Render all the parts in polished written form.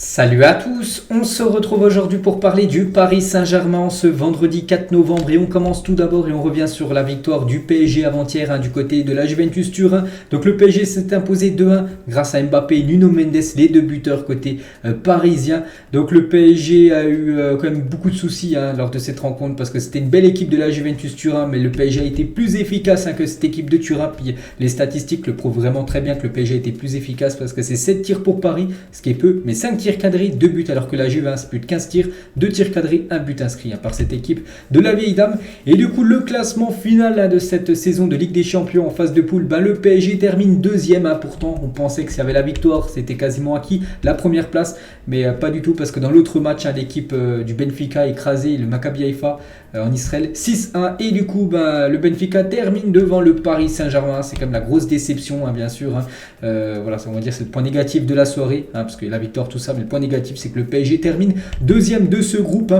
Salut à tous, on se retrouve aujourd'hui pour parler du Paris Saint-Germain ce vendredi 4 novembre et on commence tout d'abord et on revient sur la victoire du PSG avant-hier du côté de la Juventus Turin. Donc le PSG s'est imposé 2-1 grâce à Mbappé et Nuno Mendes, les deux buteurs côté parisien. Donc le PSG a eu quand même beaucoup de soucis lors de cette rencontre parce que c'était une belle équipe de la Juventus Turin, mais le PSG a été plus efficace que cette équipe de Turin. Puis les statistiques le prouvent vraiment très bien que le PSG a été plus efficace parce que c'est 7 tirs pour Paris, ce qui est peu, mais 5 tirs cadrés, 2 buts, alors que la Juve c'est plus de 15 tirs, 2 tirs cadrés, 1 but inscrit par cette équipe de la vieille dame. Et du coup, le classement final de cette saison de Ligue des Champions en phase de poule, le PSG termine deuxième. Pourtant, on pensait que s'il y avait la victoire, c'était quasiment acquis la première place, mais pas du tout, parce que dans l'autre match, l'équipe du Benfica a écrasé le Maccabi Haïfa en Israël 6-1. Et du coup, le Benfica termine devant le Paris Saint-Germain. C'est comme la grosse déception, bien sûr. Voilà, ça on va dire c'est le point négatif de la soirée, parce que la victoire, tout ça, mais le point négatif, c'est que le PSG termine deuxième de ce groupe.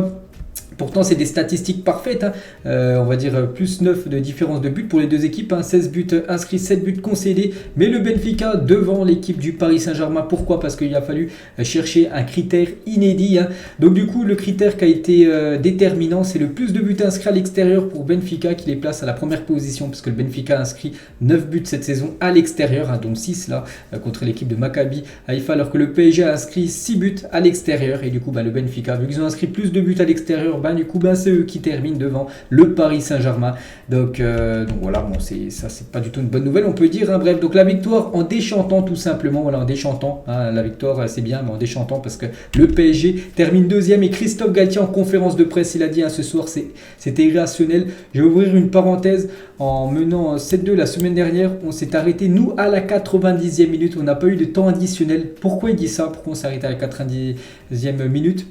Pourtant, c'est des statistiques parfaites. On va dire plus 9 de différence de buts pour les deux équipes. 16 buts inscrits, 7 buts concédés. Mais le Benfica devant l'équipe du Paris Saint-Germain. Pourquoi ? Parce qu'il a fallu chercher un critère inédit. Donc du coup, le critère qui a été déterminant, c'est le plus de buts inscrits à l'extérieur pour Benfica, qui les place à la première position. Parce que le Benfica a inscrit 9 buts cette saison à l'extérieur, dont 6 là, contre l'équipe de Maccabi Haïfa. Alors que le PSG a inscrit 6 buts à l'extérieur. Et du coup, le Benfica, vu qu'ils ont inscrit plus de buts à l'extérieur, du coup c'est eux qui terminent devant le Paris Saint-Germain. Donc voilà, bon, c'est pas du tout une bonne nouvelle, on peut dire. Bref, donc la victoire en déchantant, tout simplement. Voilà, en déchantant, la victoire c'est bien, mais en déchantant, parce que le PSG termine deuxième. Et Christophe Galtier en conférence de presse, il a dit ce soir c'était irrationnel. Je vais ouvrir une parenthèse. En menant 7-2 la semaine dernière, on s'est arrêté nous à la 90e minute, on n'a pas eu de temps additionnel. Pourquoi il dit ça? Pourquoi on s'est arrêté à la 90e minute?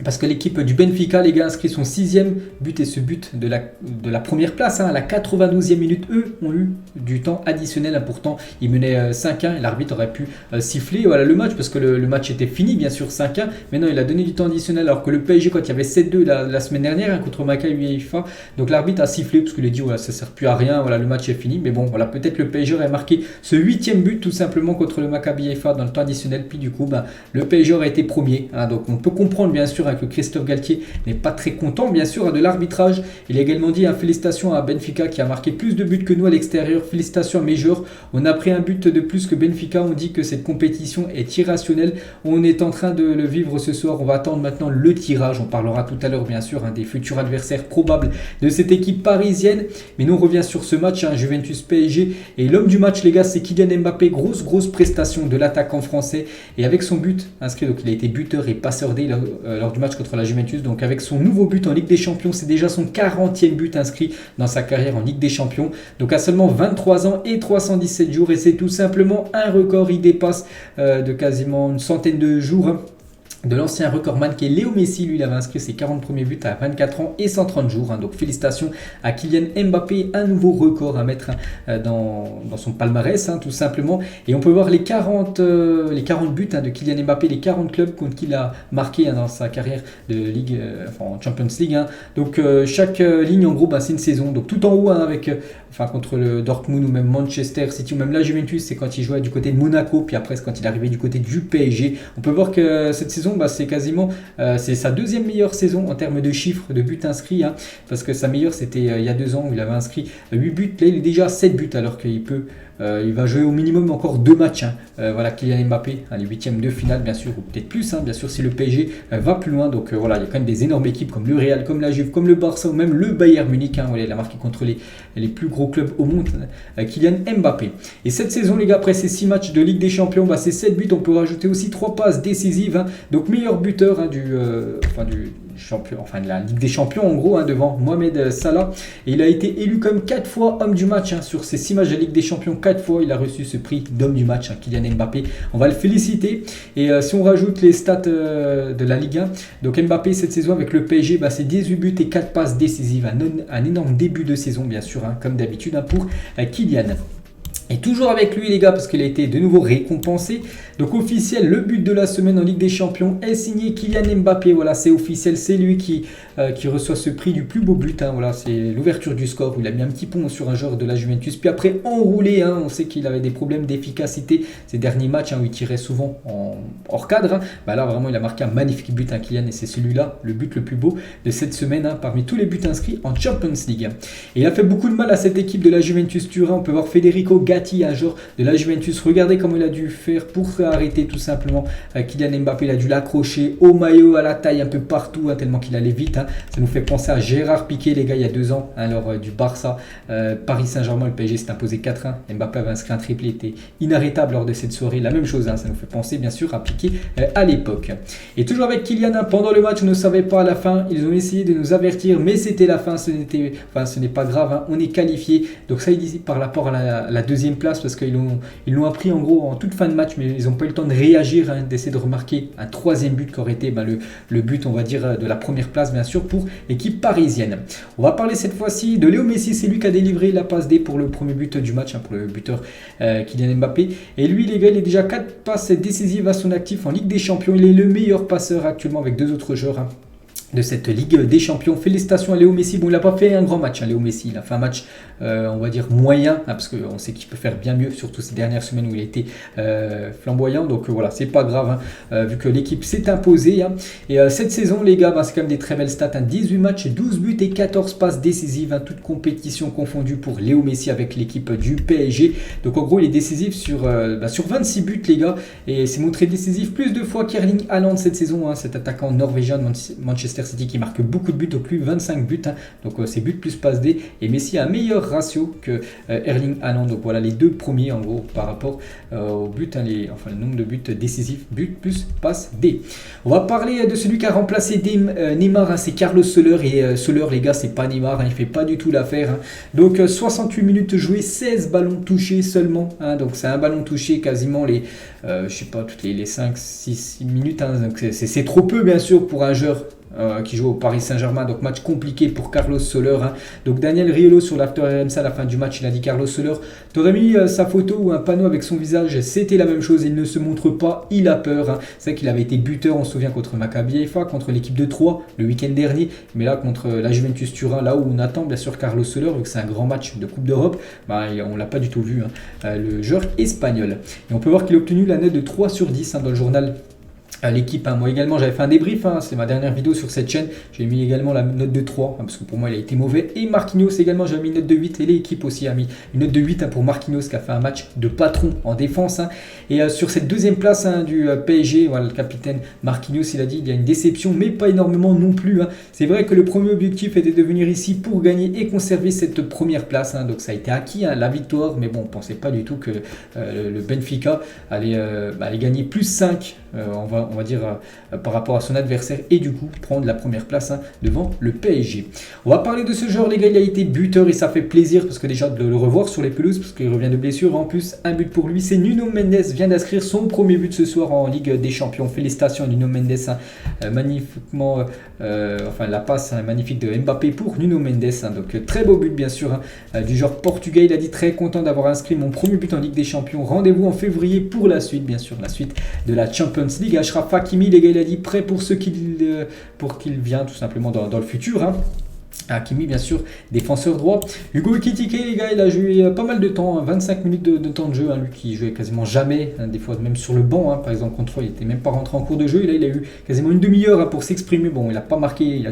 Parce que l'équipe du Benfica, les gars, inscrit son 6e but, et ce but de la première place à la 92e minute, eux ont eu du temps additionnel. Pourtant, ils menaient 5-1 et l'arbitre aurait pu siffler le match, parce que le match était fini, bien sûr, 5-1. Mais non, il a donné du temps additionnel, alors que le PSG, quand il y avait 7-2 la semaine dernière contre Maccabi Haïfa, donc l'arbitre a sifflé parce qu'il a dit ça sert plus à rien, le match est fini. Mais bon, peut-être le PSG aurait marqué ce 8e but tout simplement contre le Maccabi Haïfa dans le temps additionnel. Puis du coup, le PSG aurait été premier. Donc on peut comprendre, bien sûr, que Christophe Galtier n'est pas très content, bien sûr, de l'arbitrage. Il a également dit félicitations à Benfica qui a marqué plus de buts que nous à l'extérieur. Félicitations à mes joueurs. On a pris un but de plus que Benfica. On dit que cette compétition est irrationnelle. On est en train de le vivre ce soir. On va attendre maintenant le tirage. On parlera tout à l'heure, bien sûr, des futurs adversaires probables de cette équipe parisienne. Mais nous, on revient sur ce match, Juventus PSG. Et l'homme du match, les gars, c'est Kylian Mbappé. Grosse prestation de l'attaquant français. Et avec son but inscrit, donc il a été buteur et passeur D lors du match contre la Juventus. Donc avec son nouveau but en Ligue des Champions, c'est déjà son 40e but inscrit dans sa carrière en Ligue des Champions. Donc à seulement 23 ans et 317 jours. Et c'est tout simplement un record. Il dépasse de quasiment une centaine de jours de l'ancien recordman qui est Léo Messi. Lui, il avait inscrit ses 40 premiers buts à 24 ans et 130 jours. Donc félicitations à Kylian Mbappé, un nouveau record à mettre dans son palmarès, tout simplement. Et on peut voir les 40 buts de Kylian Mbappé, les 40 clubs contre qui il a marqué dans sa carrière de Ligue, en Champions League. Donc chaque ligne, en gros, c'est une saison. Donc tout en haut, avec contre le Dortmund ou même Manchester City ou même la Juventus, c'est quand il jouait du côté de Monaco. Puis après, c'est quand il est arrivé du côté du PSG. On peut voir que cette saison, c'est quasiment c'est sa deuxième meilleure saison en termes de chiffres de buts inscrits, parce que sa meilleure c'était il y a 2 ans où il avait inscrit 8 buts. Là il est déjà à 7 buts, alors qu'il il va jouer au minimum encore 2 matchs. Kylian Mbappé, les 8e de finale, bien sûr, ou peut-être plus, bien sûr, si le PSG va plus loin. Donc il y a quand même des énormes équipes comme le Real, comme la Juve, comme le Barça ou même le Bayern Munich. Il a marqué contre les plus gros clubs au monde, Kylian Mbappé. Et cette saison, les gars, après ces 6 matchs de Ligue des Champions, c'est 7 buts. On peut rajouter aussi 3 passes décisives. Donc meilleur buteur de la Ligue des Champions, en gros, devant Mohamed Salah. Et il a été élu comme 4 fois homme du match sur ces 6 matchs de Ligue des Champions. 4 fois il a reçu ce prix d'homme du match, Kylian Mbappé. On va le féliciter. Et si on rajoute les stats de la Ligue 1, donc Mbappé cette saison avec le PSG, c'est 18 buts et 4 passes décisives. Un énorme début de saison, bien sûr, comme d'habitude, pour Kylian. Et toujours avec lui les gars parce qu'il a été de nouveau récompensé. Donc officiel, le but de la semaine en Ligue des Champions est signé Kylian Mbappé. Voilà, c'est officiel, c'est lui qui reçoit ce prix du plus beau but. Hein. Voilà, c'est l'ouverture du score où il a mis un petit pont sur un joueur de la Juventus. Puis après enroulé, hein, on sait qu'il avait des problèmes d'efficacité ces derniers matchs où il tirait souvent hors cadre. Hein. Bah là vraiment il a marqué un magnifique but Kylian et c'est celui-là, le but le plus beau de cette semaine parmi tous les buts inscrits en Champions League. Et il a fait beaucoup de mal à cette équipe de la Juventus Turin. On peut voir Federico Gatti, un joueur de la Juventus. Regardez comment il a dû faire pour arrêter tout simplement Kylian Mbappé. Il a dû l'accrocher au maillot, à la taille, un peu partout, tellement qu'il allait vite. Ça nous fait penser à Gérard Piqué, les gars, il y a 2 ans, lors du Barça. Paris Saint-Germain, le PSG s'est imposé 4-1. Mbappé avait inscrit un triplé, était inarrêtable lors de cette soirée. La même chose, ça nous fait penser bien sûr à Piqué à l'époque. Et toujours avec Kylian, pendant le match, on ne savait pas à la fin. Ils ont essayé de nous avertir, mais c'était la fin. Ce n'est pas grave, on est qualifié. Donc ça, il dit par rapport à la deuxième place, parce qu'ils l'ont appris en gros en toute fin de match, mais ils n'ont pas eu le temps de réagir, d'essayer de remarquer un troisième but qui aurait été le but, on va dire, de la première place, bien sûr, pour l'équipe parisienne. On va parler cette fois-ci de Léo Messi. C'est lui qui a délivré la passe D pour le premier but du match, pour le buteur Kylian Mbappé. Et lui, les gars, il est déjà 4 passes décisives à son actif en Ligue des Champions. Il est le meilleur passeur actuellement avec 2 autres joueurs de cette Ligue des Champions. Félicitations à Léo Messi. Bon, il n'a pas fait un grand match, Léo Messi. Il a fait un match, on va dire, moyen, parce qu'on sait qu'il peut faire bien mieux, surtout ces dernières semaines où il a été flamboyant. Donc voilà, c'est pas grave, vu que l'équipe s'est imposée. Et cette saison, les gars, c'est quand même des très belles stats. 18 matchs, 12 buts et 14 passes décisives, toutes compétitions confondues pour Léo Messi avec l'équipe du PSG. Donc en gros, il est décisif sur 26 buts, les gars. Et s'est montré décisif plus de fois qu'Erling Haaland cette saison, cet attaquant norvégien de Manchester City qui marque beaucoup de buts, donc lui 25 buts, donc c'est but plus passe D, et Messi a un meilleur ratio que Erling Haaland. Donc voilà les 2 premiers en gros par rapport au but, le nombre de buts décisifs, but plus passe D. On va parler de celui qui a remplacé Neymar, c'est Carlos Soler. Et Soler, les gars, c'est pas Neymar, il fait pas du tout l'affaire. Donc 68 minutes jouées, 16 ballons touchés seulement, donc c'est un ballon touché quasiment je sais pas, toutes les 5-6 minutes, donc c'est trop peu bien sûr pour un joueur qui joue au Paris Saint-Germain. Donc match compliqué pour Carlos Soler. Donc Daniel Riolo sur l'after RMC à la fin du match, il a dit: Carlos Soler, t'aurais mis sa photo ou un panneau avec son visage, c'était la même chose, il ne se montre pas, il a peur. C'est vrai qu'il avait été buteur, on se souvient, contre Maccabi Haïfa, contre l'équipe de Troyes le week-end dernier, mais là contre la Juventus Turin, là où on attend bien sûr Carlos Soler, vu que c'est un grand match de Coupe d'Europe, on l'a pas du tout vu, le joueur espagnol. Et on peut voir qu'il a obtenu la note de 3 sur 10 dans le journal à l'équipe. Moi également j'avais fait un débrief, c'est ma dernière vidéo sur cette chaîne, j'ai mis également la note de 3 parce que pour moi il a été mauvais, et Marquinhos également j'ai mis une note de 8, et l'équipe aussi a mis une note de 8 pour Marquinhos qui a fait un match de patron en défense. Et sur cette deuxième place du PSG, voilà, le capitaine Marquinhos, il a dit: il y a une déception mais pas énormément non plus. C'est vrai que le premier objectif était de venir ici pour gagner et conserver cette première place, donc ça a été acquis, la victoire, mais bon, on ne pensait pas du tout que le Benfica allait gagner plus 5 on va dire par rapport à son adversaire, et du coup prendre la première place devant le PSG. On va parler de ce joueur, les gars, il a été buteur et ça fait plaisir parce que déjà de le revoir sur les pelouses parce qu'il revient de blessure. En plus, un but pour lui, c'est Nuno Mendes, vient d'inscrire son premier but ce soir en Ligue des Champions. Félicitations à Nuno Mendes, magnifiquement, la passe magnifique de Mbappé pour Nuno Mendes, donc très beau but bien sûr, du joueur portugais. Il a dit: très content d'avoir inscrit mon premier but en Ligue des Champions, rendez-vous en février pour la suite, bien sûr, la suite de la Champions League. Achraf Hakimi, les gars, il a dit prêt pour qu'il vient tout simplement dans le futur. Hakimi, bien sûr, défenseur droit. Hugo Ekitike, les gars, il a joué pas mal de temps, 25 minutes de temps de jeu, lui qui jouait quasiment jamais, des fois même sur le banc, par exemple contre Troyes, il n'était même pas rentré en cours de jeu, et là il a eu quasiment une demi-heure pour s'exprimer. Bon, il n'a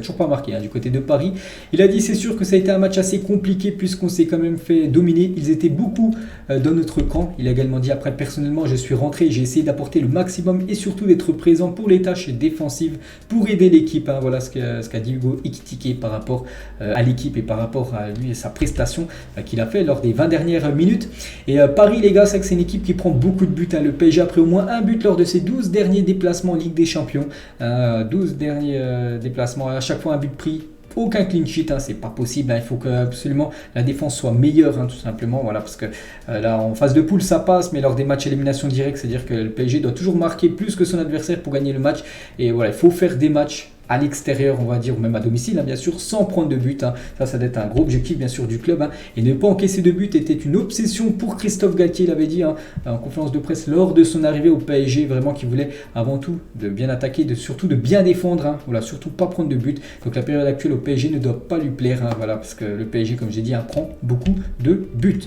toujours pas marqué du côté de Paris. Il a dit: c'est sûr que ça a été un match assez compliqué puisqu'on s'est quand même fait dominer, ils étaient beaucoup dans notre camp. Il a également dit: après, personnellement, je suis rentré, j'ai essayé d'apporter le maximum et surtout d'être présent pour les tâches défensives pour aider l'équipe. Voilà ce qu'a dit Hugo Ekitike par rapport à l'équipe et par rapport à lui et sa prestation qu'il a fait lors des 20 dernières minutes. Et Paris, les gars, c'est une équipe qui prend beaucoup de buts. Le PSG a pris au moins un but lors de ses 12 derniers déplacements en Ligue des Champions. 12 derniers déplacements, à chaque fois un but pris. Aucun clean sheet, c'est pas possible. Il faut que absolument la défense soit meilleure, tout simplement. Voilà, parce que là, en phase de poule, ça passe, mais lors des matchs élimination directe, c'est-à-dire que le PSG doit toujours marquer plus que son adversaire pour gagner le match. Et voilà, il faut faire des matchs à l'extérieur, on va dire, ou même à domicile, bien sûr, sans prendre de but. Ça doit être un gros objectif, bien sûr, du club. Et ne pas encaisser de but était une obsession pour Christophe Galtier, il avait dit en conférence de presse lors de son arrivée au PSG, vraiment qu'il voulait avant tout de bien attaquer, surtout de bien défendre. Voilà, surtout pas prendre de but. Donc la période actuelle au PSG ne doit pas lui plaire, voilà, parce que le PSG, comme j'ai dit, prend beaucoup de buts.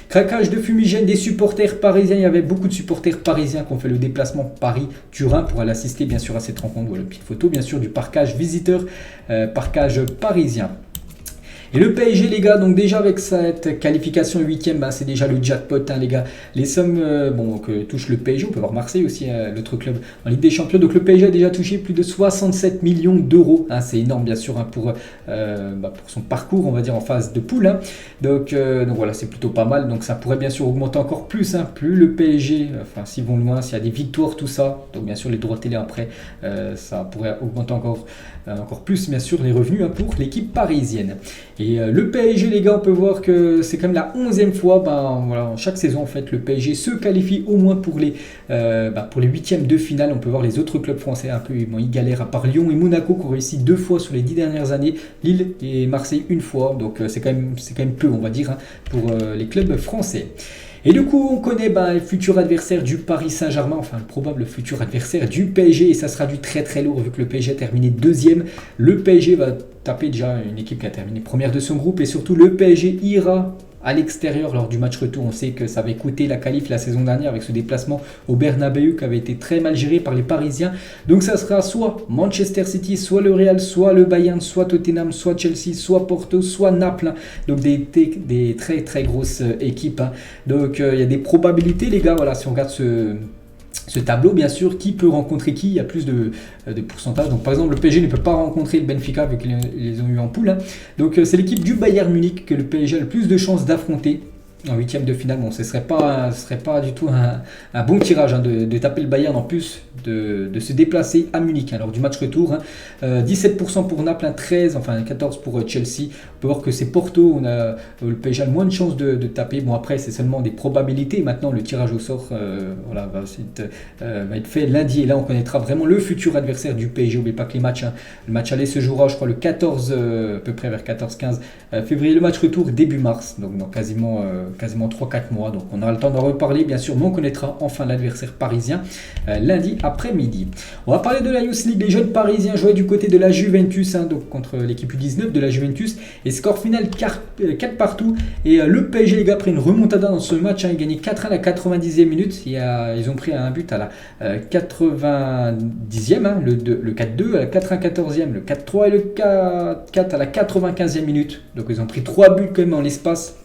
Craquage de fumigène des supporters parisiens. Il y avait beaucoup de supporters parisiens qui ont fait le déplacement Paris-Turin pour aller assister, bien sûr, à cette rencontre. Voilà, une petite photo, bien sûr, du parcage visiteur, parcage parisien. Et le PSG, les gars, donc déjà avec cette qualification 8e, c'est déjà le jackpot, les gars. Les sommes que touche le PSG, on peut voir Marseille aussi, l'autre club en Ligue des Champions. Donc le PSG a déjà touché plus de 67 millions d'euros. C'est énorme, bien sûr, pour son parcours, on va dire, en phase de poule. Donc voilà, c'est plutôt pas mal. Donc ça pourrait bien sûr augmenter encore plus. Plus le PSG, s'ils vont loin, s'il y a des victoires, tout ça. Donc bien sûr, les droits télé après, ça pourrait augmenter encore plus, bien sûr, les revenus pour l'équipe parisienne. Et le PSG, les gars, on peut voir que c'est quand même la 11e fois, chaque saison en fait, le PSG se qualifie au moins pour les 8e de finale. On peut voir les autres clubs français un peu, ils galèrent, à part Lyon et Monaco qui ont réussi 2 fois sur les 10 dernières années, Lille et Marseille une fois, donc c'est quand même peu, on va dire, pour les clubs français. Et du coup, on connaît le futur adversaire du Paris Saint-Germain, le probable futur adversaire du PSG, et ça sera du très très lourd vu que le PSG a terminé 2e. Le PSG va taper déjà une équipe qui a terminé première de son groupe, et surtout le PSG ira à l'extérieur lors du match retour. On sait que ça avait coûté la qualif la saison dernière avec ce déplacement au Bernabeu qui avait été très mal géré par les Parisiens. Donc ça sera soit Manchester City, soit le Real, soit le Bayern, soit Tottenham, soit Chelsea, soit Porto, soit Naples. Donc des très très grosses équipes. Donc il y a des probabilités, les gars. Voilà, si on regarde ce tableau, bien sûr, qui peut rencontrer qui, il y a plus de pourcentage. Donc par exemple, le PSG ne peut pas rencontrer le Benfica vu qu'ils les ont eu en poule. Donc c'est l'équipe du Bayern Munich que le PSG a le plus de chances d'affronter en 8e de finale. Bon, ce serait pas du tout un bon tirage de taper le Bayern, en plus de se déplacer à Munich lors du match retour. 17% pour Naples, 14% pour Chelsea. On peut voir que c'est Porto, le PSG a le moins de chances de taper. Bon, après c'est seulement des probabilités. Maintenant le tirage au sort va être fait lundi, et là on connaîtra vraiment le futur adversaire du PSG. N'oubliez pas que le match aller se jouera, je crois, le 14, à peu près vers 14-15 février. Le match retour début mars, donc dans quasiment 3-4 mois. Donc on aura le temps d'en reparler, bien sûr, mais on connaîtra enfin l'adversaire parisien lundi après-midi. On va parler de la Youth League. Les jeunes parisiens jouaient du côté de la Juventus, donc contre l'équipe U19 de la Juventus, et score final 4 partout. Et le PSG, les gars, a pris une remontada dans ce match. Ils gagnaient 4-1 à la 90e minute. Ils ont pris un but à la 90e, le 4-2 à la 94e, le 4-3 et le 4 à la 95e minute. Donc ils ont pris 3 buts quand même en l'espace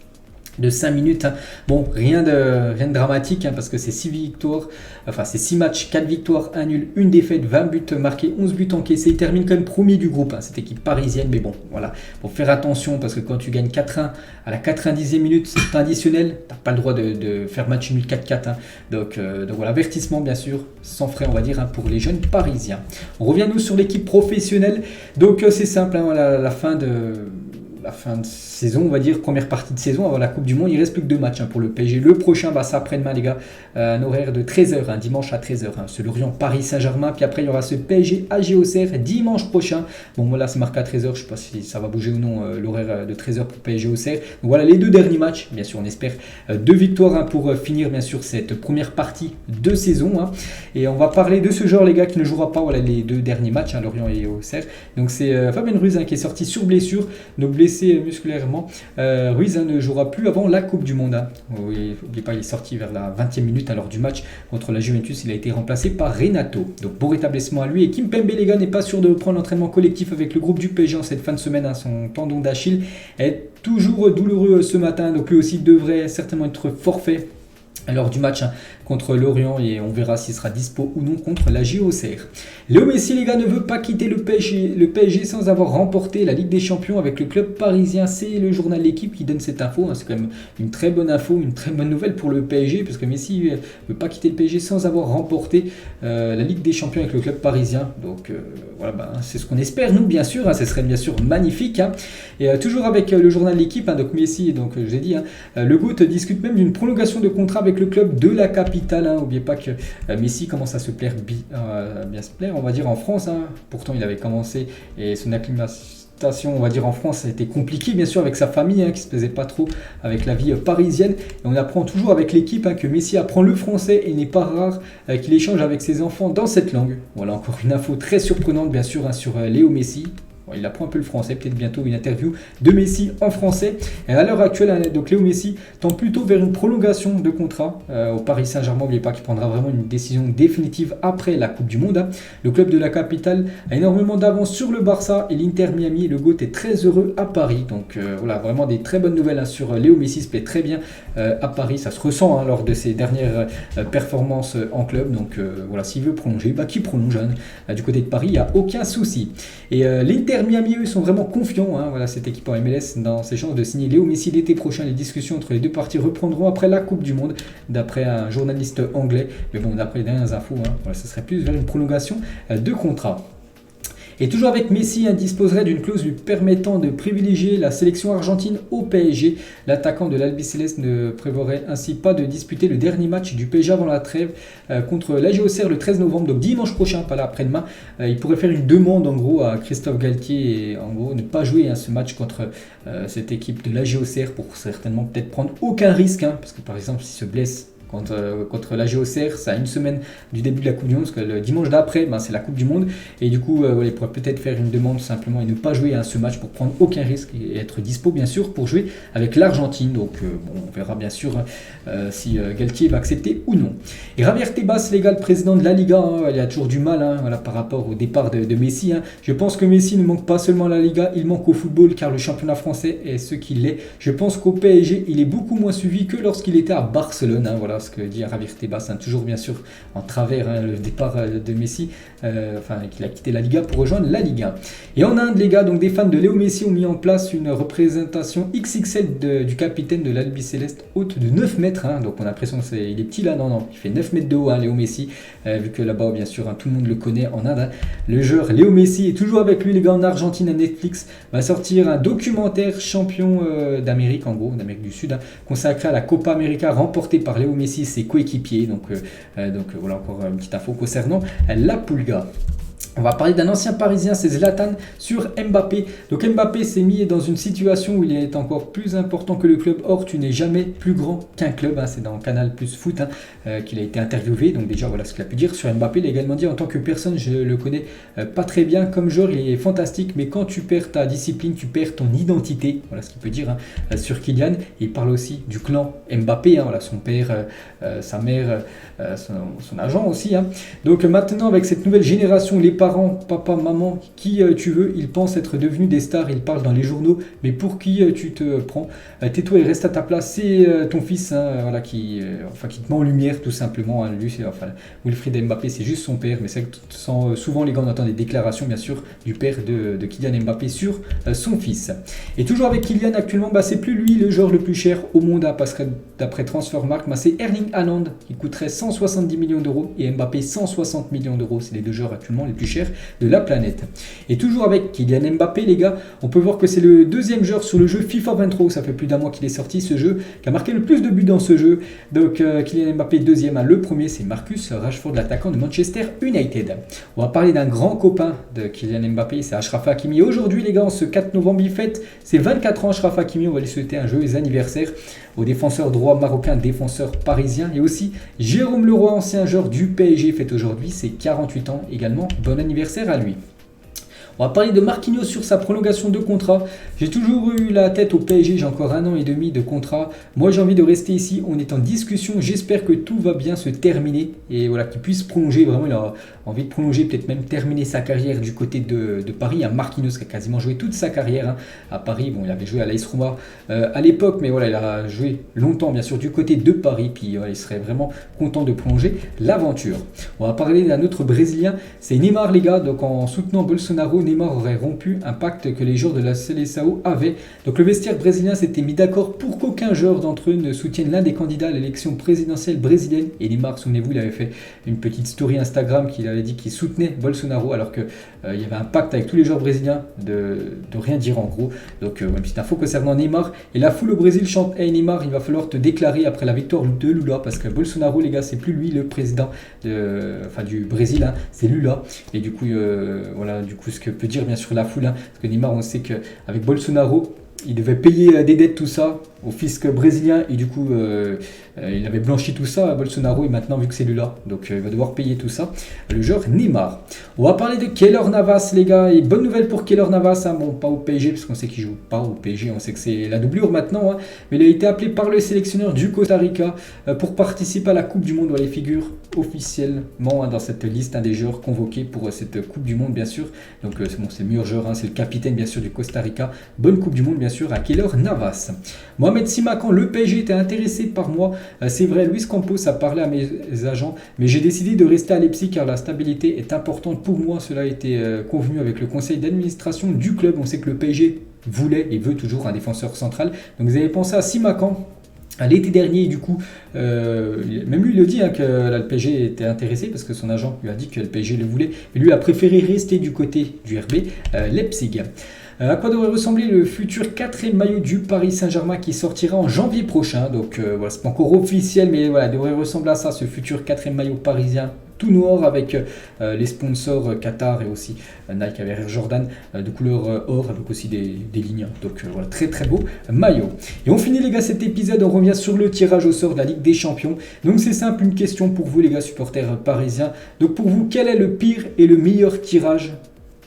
de 5 minutes. Bon, rien de dramatique, parce que c'est 6 victoires, c'est 6 matchs, 4 victoires, 1 nul, 1 défaite, 20 buts marqués, 11 buts encaissés. Il termine quand même premier du groupe, cette équipe parisienne. Mais bon, voilà, faut faire attention, parce que quand tu gagnes 4-1 à la 90e minute, c'est additionnel, t'as pas le droit de faire match nul 4-4. Donc voilà, avertissement bien sûr, sans frais, on va dire, pour les jeunes parisiens. On revient nous sur l'équipe professionnelle. Donc c'est simple, la fin de saison, on va dire, première partie de saison avant la Coupe du Monde. Il reste plus que 2 matchs pour le PSG. Le prochain, c'est après-demain, les gars, un horaire de 13h, dimanche à 13h. C'est Lorient Paris Saint-Germain. Puis après, il y aura ce PSG AG Auxerre dimanche prochain. Bon, là, c'est marqué à 13h. Je ne sais pas si ça va bouger ou non, l'horaire de 13h pour PSG Auxerre. Donc voilà, les 2 derniers matchs. Bien sûr, on espère 2 victoires pour finir, bien sûr, cette première partie de saison. Et on va parler de ce joueur, les gars, qui ne jouera pas les 2 derniers matchs, Lorient et Auxerre. Donc c'est Fabien Ruiz qui est sorti sur blessure. Donc blessé musculairement. Ruiz ne jouera plus avant la Coupe du Monde. N'oubliez pas, il est sorti vers la 20e minute lors du match contre la Juventus. Il a été remplacé par Renato. Donc bon rétablissement à lui. Et Kimpembe, les gars, n'est pas sûr de reprendre l'entraînement collectif avec le groupe du PSG en cette fin de semaine. Son tendon d'Achille est toujours douloureux ce matin. Donc lui aussi devrait certainement être forfait lors du match contre Lorient, et on verra s'il sera dispo ou non contre la JOCR. Léo Messi, les gars, ne veut pas quitter le PSG sans avoir remporté la Ligue des Champions avec le club parisien. C'est le journal L'Équipe qui donne cette info. C'est quand même une très bonne info, une très bonne nouvelle pour le PSG, parce que Messi ne veut pas quitter le PSG sans avoir remporté la Ligue des Champions avec le club parisien. Donc voilà, c'est ce qu'on espère, nous, bien sûr. Ce serait bien sûr magnifique. Et toujours avec le journal L'Équipe, donc Messi, donc je vous ai dit, le GOAT discute même d'une prolongation de contrat avec avec le club de la capitale. N'oubliez pas que Messi commence à se plaire bien se plaire, on va dire, en France. Pourtant, il avait commencé et son acclimatation, on va dire, en France, ça a été compliqué, bien sûr, avec sa famille, qui se plaisait pas trop avec la vie parisienne. Et on apprend toujours avec l'équipe que Messi apprend le français et il n'est pas rare qu'il échange avec ses enfants dans cette langue. Voilà encore une info très surprenante, bien sûr, sur Léo Messi. Bon, il apprend un peu le français, peut-être bientôt une interview de Messi en français. Et à l'heure actuelle, donc Léo Messi tend plutôt vers une prolongation de contrat au Paris Saint-Germain. N'oubliez pas qu'il prendra vraiment une décision définitive après la Coupe du Monde. Le club de la capitale a énormément d'avance sur le Barça et l'Inter Miami. Le GOAT est très heureux à Paris. Donc voilà, vraiment des très bonnes nouvelles sur Léo Messi. Se plaît très bien à Paris. Ça se ressent lors de ses dernières performances en club. Donc voilà, s'il veut prolonger, qu'il prolonge. Du côté de Paris, il n'y a aucun souci. Et l'Inter Miami, eux, sont vraiment confiants. Voilà, cette équipe en MLS dans ses chances de signer Léo Messi l'été prochain. Les discussions entre les deux parties reprendront après la Coupe du Monde, d'après un journaliste anglais. Mais bon, d'après les dernières infos, voilà, ce serait plus vers une prolongation de contrat. Et toujours avec Messi, disposerait d'une clause lui permettant de privilégier la sélection argentine au PSG. L'attaquant de l'Albi Céleste ne prévoirait ainsi pas de disputer le dernier match du PSG avant la trêve contre l'AG Auxerre le 13 novembre, donc dimanche prochain, pas là après-demain. Il pourrait faire une demande en gros à Christophe Galtier et en gros ne pas jouer ce match contre cette équipe de l'AG Auxerre pour certainement peut-être prendre aucun risque, parce que par exemple s'il se blesse contre l'AG Auxerre, ça a une semaine du début de la Coupe du Monde, parce que le dimanche d'après, c'est la Coupe du Monde, et du coup, il pourrait peut-être faire une demande simplement et ne pas jouer à ce match pour prendre aucun risque et être dispo, bien sûr, pour jouer avec l'Argentine. Donc, on verra bien sûr si Galtier va accepter ou non. Et Javier Tebas, le président de la Liga, il a toujours du mal voilà, par rapport au départ de Messi. Je pense que Messi ne manque pas seulement à la Liga, il manque au football, car le championnat français est ce qu'il est. Je pense qu'au PSG, il est beaucoup moins suivi que lorsqu'il était à Barcelone. Voilà ce que dit Javier Tebas, toujours bien sûr en travers le départ de Messi, qu'il a quitté la Liga pour rejoindre la Liga. Et en Inde, les gars, donc des fans de Léo Messi ont mis en place une représentation XXL du capitaine de l'Albi Céleste, haute de 9 mètres. Donc on a l'impression qu'il est petit là, non, il fait 9 mètres de haut, Léo Messi, vu que là-bas, bien sûr, tout le monde le connaît en Inde. Le joueur Léo Messi est toujours avec lui, les gars, en Argentine. À Netflix va sortir un documentaire champion d'Amérique, en gros, d'Amérique du Sud, consacré à la Copa América remportée par Léo Messi, ses coéquipiers. Donc voilà encore une petite info concernant la Pulga. On va parler d'un ancien parisien, c'est Zlatan, sur Mbappé. Donc Mbappé s'est mis dans une situation où il est encore plus important que le club. Or, tu n'es jamais plus grand qu'un club. C'est dans Canal Plus Foot qu'il a été interviewé. Donc déjà, voilà ce qu'il a pu dire sur Mbappé. Il a également dit, en tant que personne, je le connais pas très bien. Comme joueur, il est fantastique. Mais quand tu perds ta discipline, tu perds ton identité. Voilà ce qu'il peut dire sur Kylian. Il parle aussi du clan Mbappé. Voilà, son père, sa mère, son agent aussi. Donc maintenant, avec cette nouvelle génération, les parents, papa, maman, qui tu veux, ils pensent être devenus des stars, ils parlent dans les journaux, mais pour qui tu te prends? Tais-toi et reste à ta place, c'est ton fils voilà, qui te met en lumière tout simplement. Lui, Wilfried Mbappé, c'est juste son père, mais c'est souvent les gars, on entend des déclarations bien sûr du père de Kylian Mbappé sur son fils. Et toujours avec Kylian actuellement, c'est plus lui le joueur le plus cher au monde, parce que d'après Transfermarkt, c'est Erling Haaland qui coûterait 170 millions d'euros et Mbappé 160 millions d'euros. C'est les deux joueurs actuellement les plus chers de la planète. Et toujours avec Kylian Mbappé, les gars, on peut voir que c'est le deuxième joueur sur le jeu FIFA 23, ça fait plus d'un mois qu'il est sorti ce jeu, qui a marqué le plus de buts dans ce jeu. Donc Kylian Mbappé deuxième, le premier c'est Marcus Rashford, l'attaquant de Manchester United. On va parler d'un grand copain de Kylian Mbappé, c'est Achraf Hakimi. Aujourd'hui les gars, en ce 4 novembre, il fête ses 24 ans. Achraf Hakimi, on va lui souhaiter un joyeux anniversaire. Au défenseur droit marocain, défenseur parisien, et aussi Jérôme Leroy, ancien joueur du PSG, fête aujourd'hui ses 48 ans également. Bon anniversaire à lui. On va parler de Marquinhos sur sa prolongation de contrat. J'ai toujours eu la tête au PSG, j'ai encore 1 an et demi de contrat. Moi j'ai envie de rester ici, on est en discussion, j'espère que tout va bien se terminer. Et voilà, qu'il puisse prolonger, vraiment il a envie de prolonger, peut-être même terminer sa carrière du côté de Paris. Marquinhos qui a quasiment joué toute sa carrière à Paris. Bon, il avait joué à l'AS Roma à l'époque, mais voilà, il a joué longtemps bien sûr du côté de Paris. Puis il serait vraiment content de prolonger l'aventure. On va parler d'un autre Brésilien, c'est Neymar les gars. Donc en soutenant Bolsonaro, Neymar aurait rompu un pacte que les joueurs de la Seleção avaient. Donc le vestiaire brésilien s'était mis d'accord pour qu'aucun joueur d'entre eux ne soutienne l'un des candidats à l'élection présidentielle brésilienne. Et Neymar, souvenez-vous, il avait fait une petite story Instagram qu'il avait dit qu'il soutenait Bolsonaro alors qu'il y avait un pacte avec tous les joueurs brésiliens de rien dire en gros. Donc une petite info concernant Neymar. Et la foule au Brésil chante « Hey Neymar, il va falloir te déclarer après la victoire de Lula » parce que Bolsonaro, les gars, c'est plus lui le président du Brésil, hein, c'est Lula. Et du coup, voilà, du coup, ce que peut dire bien sûr la foule, hein, parce que Neymar, on sait qu'avec Bolsonaro, il devait payer des dettes, tout ça, au fisc brésilien, et du coup, il avait blanchi tout ça à Bolsonaro, et maintenant, vu que c'est lui là, donc il va devoir payer tout ça. Le joueur Neymar. On va parler de Keylor Navas, les gars, et bonne nouvelle pour Keylor Navas, hein, bon, pas au PSG, parce qu'on sait qu'il joue pas au PSG, on sait que c'est la doublure maintenant, hein, mais il a été appelé par le sélectionneur du Costa Rica pour participer à la Coupe du Monde, où il figure officiellement hein, dans cette liste des joueurs convoqués pour cette Coupe du Monde, bien sûr. Donc, c'est le meilleur joueur, hein, c'est le capitaine, bien sûr, du Costa Rica. Bonne Coupe du Monde, bien sûr, à Keylor Navas. Mohamed Simakan, le PSG était intéressé par moi. C'est vrai, Luis Campos a parlé à mes agents, mais j'ai décidé de rester à Leipzig car la stabilité est importante pour moi. Cela a été convenu avec le conseil d'administration du club. On sait que le PSG voulait et veut toujours un défenseur central. Donc vous avez pensé à Simakan à l'été dernier, du coup, même lui il le dit hein, que là, le PSG était intéressé parce que son agent lui a dit que le PSG le voulait, mais lui a préféré rester du côté du RB Leipzig. À quoi devrait ressembler le futur 4e maillot du Paris Saint-Germain qui sortira en janvier prochain. Donc voilà, c'est pas encore officiel, mais voilà, devrait ressembler à ça, ce futur 4e maillot parisien tout noir avec les sponsors Qatar et aussi Nike avec Air Jordan de couleur or avec aussi des lignes. Donc voilà, très très beau maillot. Et on finit les gars cet épisode, on revient sur le tirage au sort de la Ligue des Champions. Donc c'est simple, une question pour vous les gars supporters parisiens. Donc pour vous, quel est le pire et le meilleur tirage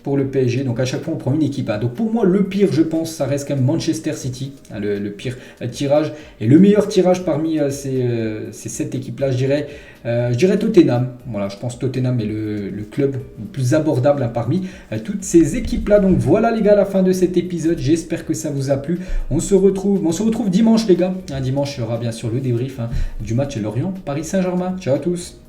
pour le PSG? Donc à chaque fois on prend une équipe. Donc pour moi le pire je pense ça reste quand même Manchester City, le pire tirage. Et le meilleur tirage parmi ces 7 équipes là je dirais Tottenham. Voilà, je pense Tottenham est le club le plus abordable parmi toutes ces équipes là. Donc voilà les gars, à la fin de cet épisode, j'espère que ça vous a plu. On se retrouve dimanche les gars. Dimanche il y aura bien sûr le débrief du match Lorient Paris Saint-Germain. Ciao à tous.